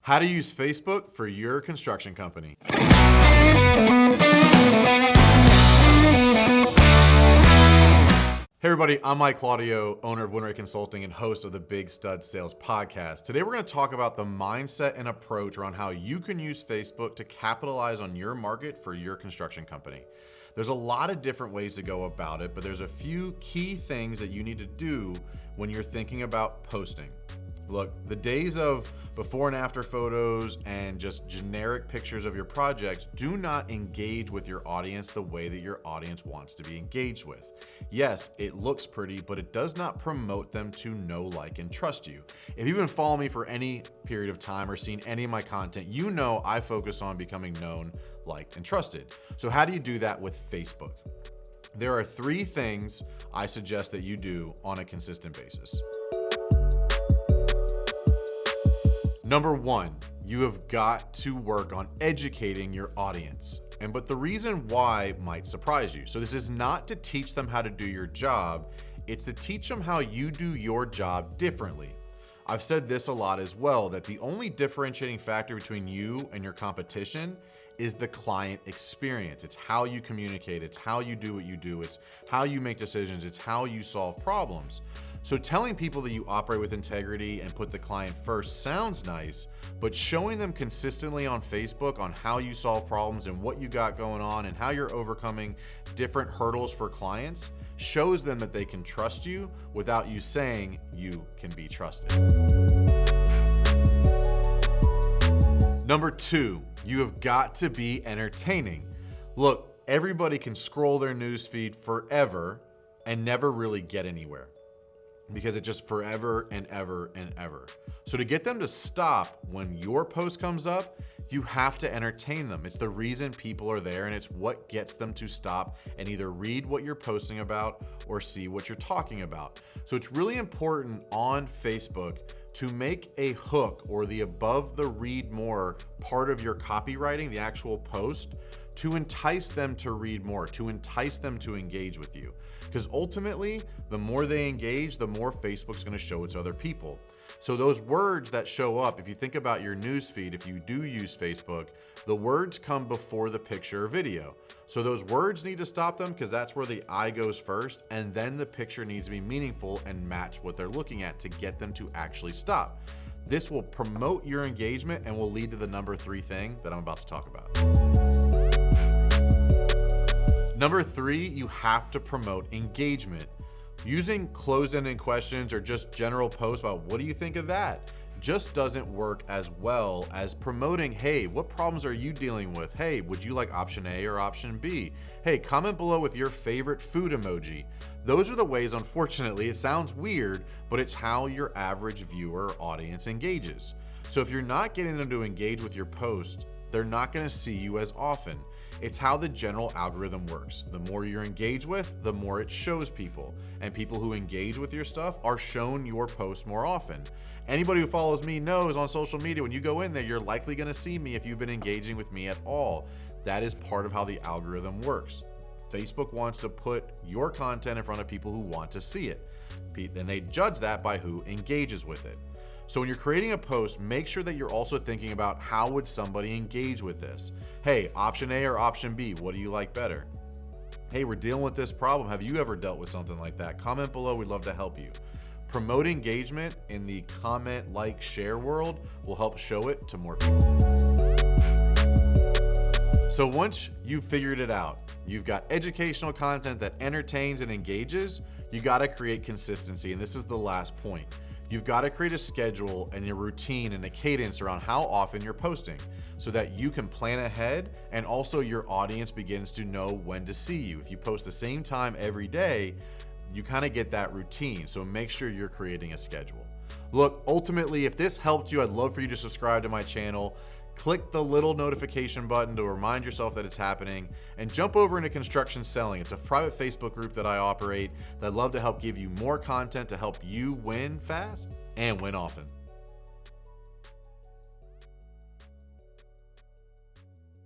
How to use Facebook for your construction company. Hey everybody, I'm Mike Claudio, owner of WinRate Consulting and host of the Big Stud Sales Podcast. Today we're going to talk about the mindset and approach around how you can use Facebook to capitalize on your market for your construction company. There's a lot of different ways to go about it, but there's a few key things that you need to do when you're thinking about posting. Look, the days of before and after photos and just generic pictures of your projects do not engage with your audience the way that your audience wants to be engaged with. Yes, it looks pretty, but it does not promote them to know, like, and trust you. If you've been following me for any period of time or seen any of my content, you know I focus on becoming known, liked, and trusted. So how do you do that with Facebook? There are 3 things I suggest that you do on a consistent basis. Number 1, you have got to work on educating your audience. But the reason why might surprise you. So this is not to teach them how to do your job, it's to teach them how you do your job differently. I've said this a lot as well, that the only differentiating factor between you and your competition is the client experience. It's how you communicate, it's how you do what you do, it's how you make decisions, it's how you solve problems. So telling people that you operate with integrity and put the client first sounds nice, but showing them consistently on Facebook on how you solve problems and what you got going on and how you're overcoming different hurdles for clients shows them that they can trust you without you saying you can be trusted. Number 2, you have got to be entertaining. Look, everybody can scroll their newsfeed forever and never really get anywhere, because it's just forever and ever and ever. So to get them to stop when your post comes up, you have to entertain them. It's the reason people are there, and it's what gets them to stop and either read what you're posting about or see what you're talking about. So it's really important on Facebook to make a hook or the above the read more part of your copywriting, the actual post, to entice them to read more, to entice them to engage with you. Because ultimately, the more they engage, the more Facebook's gonna show it to other people. So those words that show up, if you think about your newsfeed, if you do use Facebook, the words come before the picture or video. So those words need to stop them because that's where the eye goes first, and then the picture needs to be meaningful and match what they're looking at to get them to actually stop. This will promote your engagement and will lead to the number 3 thing that I'm about to talk about. Number 3, you have to promote engagement. Using closed-ended questions or just general posts about what do you think of that just doesn't work as well as promoting, hey, what problems are you dealing with? Hey, would you like option A or option B? Hey, comment below with your favorite food emoji. Those are the ways, unfortunately, it sounds weird, but it's how your average viewer or audience engages. So if you're not getting them to engage with your post, they're not gonna see you as often. It's how the general algorithm works. The more you're engaged with, the more it shows people. And people who engage with your stuff are shown your posts more often. Anybody who follows me knows on social media, when you go in there, you're likely gonna see me if you've been engaging with me at all. That is part of how the algorithm works. Facebook wants to put your content in front of people who want to see it. And they judge that by who engages with it. So when you're creating a post, make sure that you're also thinking about how would somebody engage with this? Hey, option A or option B, what do you like better? Hey, we're dealing with this problem. Have you ever dealt with something like that? Comment below, we'd love to help you. Promote engagement in the comment, like, share world will help show it to more people. So once you've figured it out, you've got educational content that entertains and engages, you gotta create consistency, and this is the last point. You've got to create a schedule and a routine and a cadence around how often you're posting so that you can plan ahead and also your audience begins to know when to see you. If you post the same time every day, you kind of get that routine. So make sure you're creating a schedule. Look, ultimately, if this helped you, I'd love for you to subscribe to my channel. Click the little notification button to remind yourself that it's happening, and jump over into Construction Selling. It's a private Facebook group that I operate that I'd love to help give you more content to help you win fast and win often.